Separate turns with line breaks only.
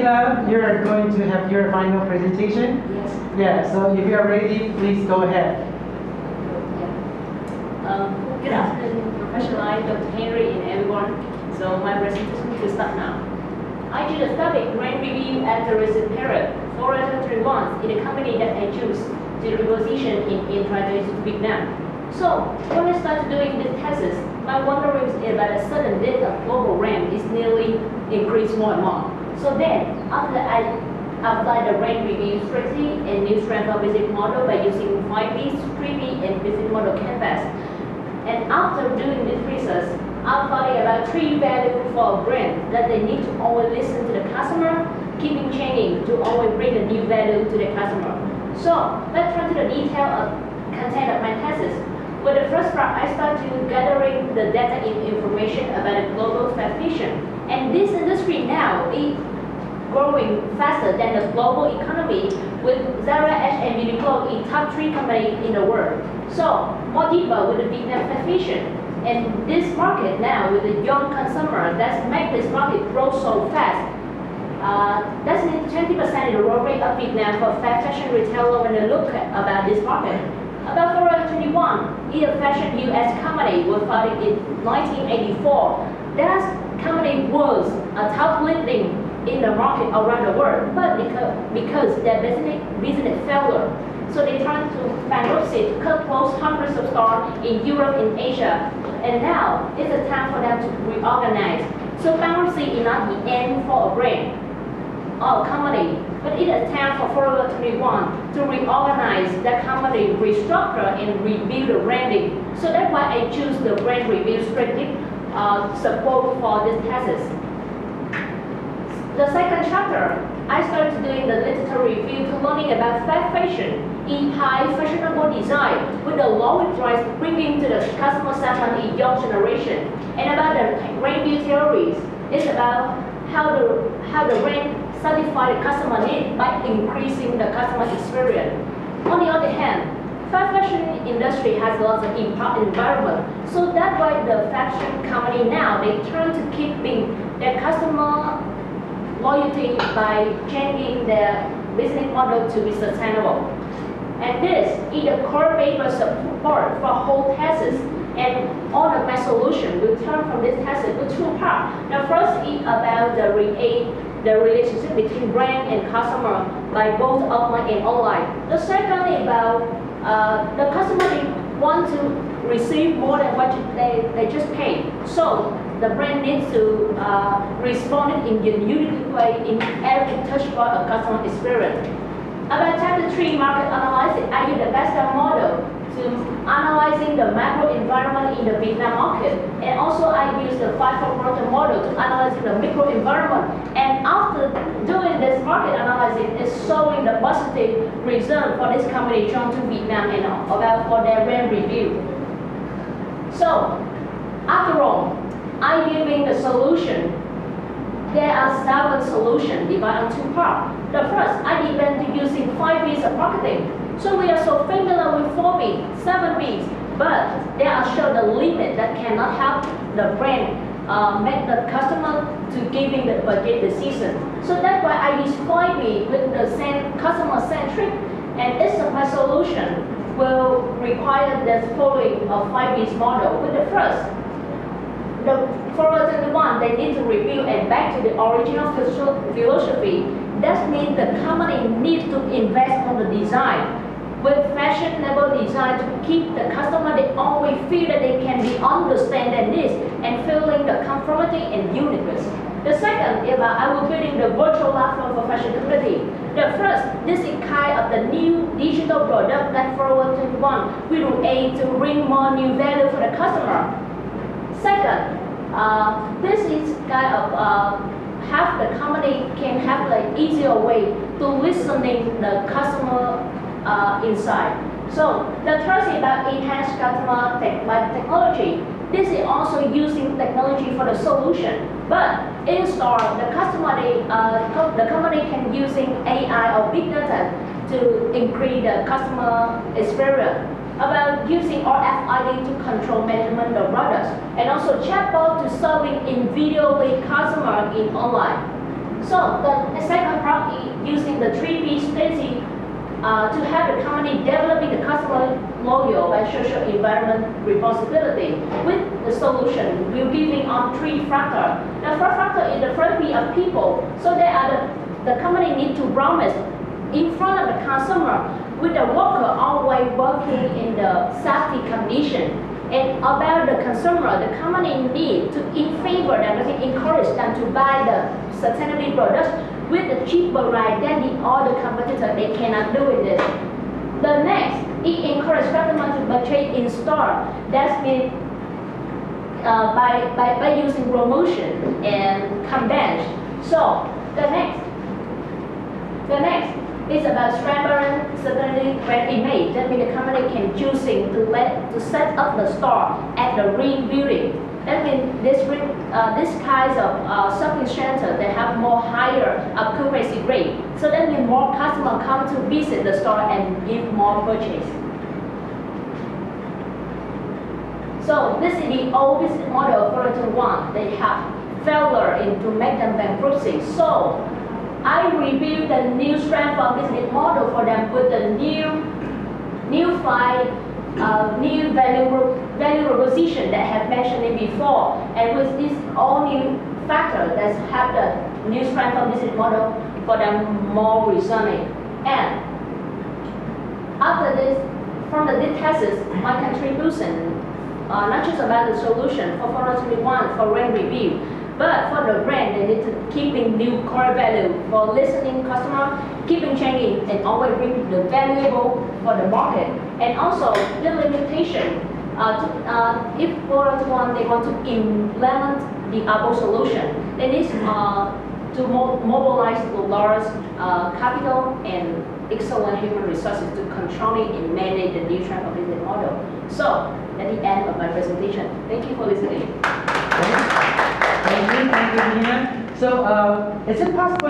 Sheila, you're going to have your final presentation?
Yes.
Yeah, so if you are ready, please go ahead.
Good afternoon, Professor Lai, Dr. Henry, and everyone. So my presentation will start now. I did a study grant review at the recent period, 4 months, in a company that I choose to reposition in translation to Vietnam. So when I started doing this thesis, my wondering is about a sudden data global RAM is nearly increased more and more. So then, after I applied the rank review strategy and new strength of business model by using 5B, 3B, and business model canvas. And after doing this research, I'm finding about 3 values for a brand that they need to always listen to the customer, keeping changing to always bring a new value to the customer. So let's turn to the detail of content of my thesis. With the first part, I started gathering the data information about the global fast fashion. And this industry now is growing faster than the global economy, with Zara, H, and Uniqlo in top 3 companies in the world. So more deeper with the Vietnam fast fashion. And this market now with the young consumer, that's make this market grow so fast. That's 20% of the growth rate of Vietnam for fast fashion retailer when they look at about this market. About 421, a fashion US company was founded in 1984. That company was a top leading in the market around the world, but because their business failure, so they turned to bankruptcy to cut close hundreds of stores in Europe and Asia. And now it's a time for them to reorganize. So bankruptcy is not the end for a brand or a company, but it's a time for Forever 21 to reorganize the company, restructure, and rebuild the branding. So that's why I choose the brand review strategy support for this thesis. The second chapter, I started doing the literature review to learning about fast fashion in high fashionable design with the lowest price bringing to the customer segment in young generation. And about the review theories, it's about how the brand satisfy the customer need by increasing the customer experience. On the other hand, fast fashion industry has lots of impact environment. So that's why the fashion company now, they turn to keeping their customer loyalty by changing their business model to be sustainable. And this is the core paper support for whole thesis. And all of my solution will turn from this thesis with 2 parts. The first is about the relationship between brand and customer by both offline and online. The second is about the customer want to receive more than what they just paid. So the brand needs to respond in a unique way in every touch point of customer experience. About chapter 3, market analysis, I use the best model to analyzing the macro environment in the Vietnam market. And also I use the 5-4 model to analyze the micro environment. And after doing this market analysis, it's showing the positive result for this company Chau to Vietnam and about for their brand review. So after all, I'm giving the solution. There are 7 solutions divided on 2 parts. The first, I depend to using 5 B's of marketing. So we are so familiar with 4 B's, 7 B's, but there are sure the limit that cannot help the brand make the customer to giving the budget decision. So that's why I use 5 B with the same customer centric, and it's my solution will require the following of 5 B's model. With the first, the Forever 21, they need to review and back to the original philosophy. That means the company needs to invest on the design. With fashionable design to keep the customer, they always feel that they can be understand their needs and feeling the conformity and uniqueness. The second is I will building the virtual platform for fashion community. The first, this is kind of the new digital product that Forever 21 will aim to bring more new value for the customer. Second, this is kind of have the company can have like easier way to listening the customer inside. So the third is about enhanced customer by technology. This is also using technology for the solution. But in store, the customer the company can using AI or big data to increase the customer experience. About using RFID to control management of products, and also chatbot to serving in video with customer in online. So the second part is using the 3P strategy to have the company developing the customer loyal and social environment responsibility. With the solution, we're giving on 3 factors. The first factor is the first P of people. So they are the company need to promise in front of the customer with the worker always working in the safety condition. And about the consumer, the company need to in favor them, encourage them to buy the sustainability products with the cheaper rate than the other competitor. They cannot do it. The next, it encourages customers to purchase in store. That means by using promotion and campaigns. So the next is about strengthening certainly brand image. That means the company can choosing to set up the store at the green building. That means this kinds of shopping center they have more higher occupancy rate. So that means more customers come to visit the store and give more purchase. So this is the old business model for Taiwan. They have failure to make them bankruptcy. So I reviewed the new strength of business model for them with the new value proposition that I have mentioned it before, and with this all new factor that have the new strength of business model for them more reasoning. And after this, from the thesis, my contribution not just about the solution for 421 for brand review, but for the brand, they need to keeping new core value for listening customer, keeping changing, and always bring the valuable for the market. And also the limitation. If 421 they want to implement the Apple solution, they need to mobilize the large capital and excellent human resources to control and manage the new trend of business model. So at the end of my presentation, thank you for listening.
Thank you, Nina. So, is it possible